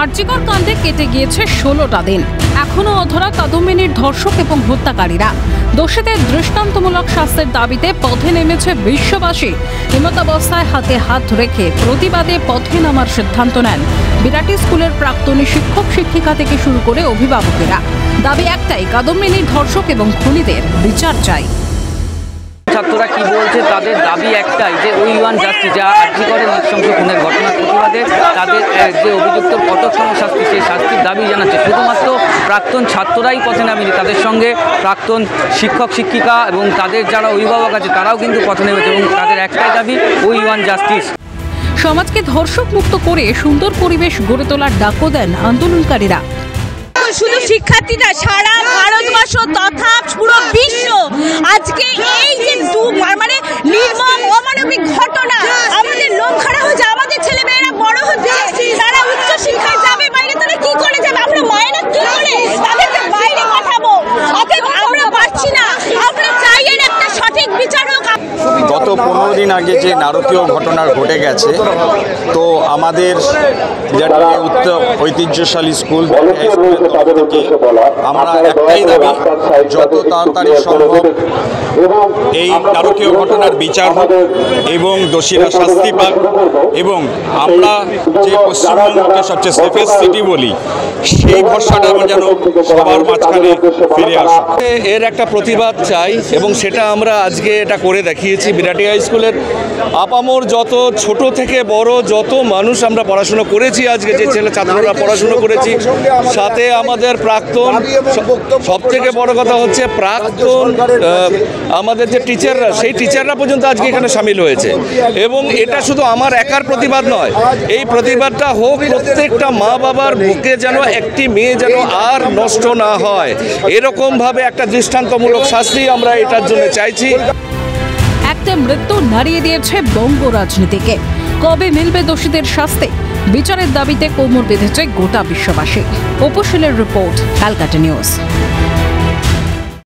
আরজিকর কাণ্ডে কেটে গিয়েছে 16টা দিন। এখনো অধরা কাদম্বিনীর ধর্ষক এবং হত্যাকারীরা। দোষীদের দৃষ্টান্তমূলক শাস্তির দাবিতে পথে নেমেছে বিশ্ববাসী। এমতাবস্থায় হাতে হাত রেখে প্রতিবাদে পথে নামার সিদ্ধান্ত নেন বিরাটি স্কুলের প্রাক্তনী শিক্ষক শিক্ষিকা থেকে শুরু করে অভিভাবকেরা। দাবি একটাই, কাদম্বিনীর ধর্ষক এবং খুনিদের বিচার চাই। ছাত্ররা কি বলছে, তাদের দাবি একটাই যে ওই ওয়ান জাস্টিস, যা আরজিকরের নৃশংস খুনের ঘটনার প্রতিবাদে তাদের যে অভিযুক্ত কঠোরতম শাস্তি, সেই শাস্তির দাবি জানাচ্ছে। শুধুমাত্র প্রাক্তন ছাত্ররাই পথে নামেনি, তাদের সঙ্গে প্রাক্তন শিক্ষক শিক্ষিকা এবং তাদের যারা অভিভাবক আছে তারাও কিন্তু পথে নেমেছে এবং তাদের একটাই দাবি ওই ওয়ান জাস্টিস। সমাজকে ধর্ষক মুক্ত করে সুন্দর পরিবেশ গড়ে তোলার ডাকও দেন আন্দোলনকারীরা। শুধু শিক্ষার্থীরা, সারা ভারতবর্ষ তথা পুরো বিশ্ব আজকে এই যে নির্মম অমানবিক ঘটনা, আমাদের লোক খারাপ হচ্ছে, আমাদের ছেলে মেয়েরা বড় হচ্ছে, তারা উচ্চ শিক্ষায় যাবে, বাইরে তারা কি করে যাবে, আমরা মায়েরা কি করে তাদেরকে বাইরে পাঠাবো? অতএব আমরা পারছি না, আমরা চাই এর একটা সঠিক বিচার হোক। গত 15 দিন আগে যে নারকীয় ঘটনা ঘটে গেছে, তো আমাদের উত্তর ঐতিহ্যশালী স্কুল আমরা একটাই দাবি, যত তাড়াতাড়ি সম্ভব এই নারকীয় ঘটনার বিচার হোক এবং দোষীরা শাস্তি পাক, এবং আমরা যে পশ্চিমবঙ্গকে সবচেয়ে সেফেস্ট সিটি বলি, সেই ভরসাটা যেন সবার মাঝখানে ফিরে আসে। এর একটা প্রতিবাদ চাই এবং সেটা আমরা আজকে এটা করে দেখিয়েছি। বিরাটি হাই স্কুলের আপামর যত ছোট থেকে বড় যত মানুষ আমরা পড়াশুনো করেছি, আজকে যে ছেলে ছাত্ররা পড়াশুনো করেছি, সাথে আমাদের প্রাক্তন, সবথেকে বড় কথা হচ্ছে প্রাক্তন আমাদের যে টিচাররা, সেই টিচাররা পর্যন্ত আজকে এখানে সামিল হয়েছে। এবং এটা শুধু আমার একার প্রতিবাদ নয়, এই প্রতিবাদটা হোক প্রত্যেকটা মা বাবার বুকে, যেন একটি মেয়ে যেন আর নষ্ট না হয়, এরকমভাবে একটা দৃষ্টান্তমূলক শাস্তি আমরা এটার জন্য চাইছি। একটা মৃত্যু নাড়িয়ে দিয়েছে বঙ্গ রাজনীতিকে। কবে মিলবে দোষীদের শাস্তি? বিচারের দাবিতে কোমর বেঁধেছে গোটা বিশ্ববাসী। উপশীলের রিপোর্ট, ক্যালকাটা নিউজ।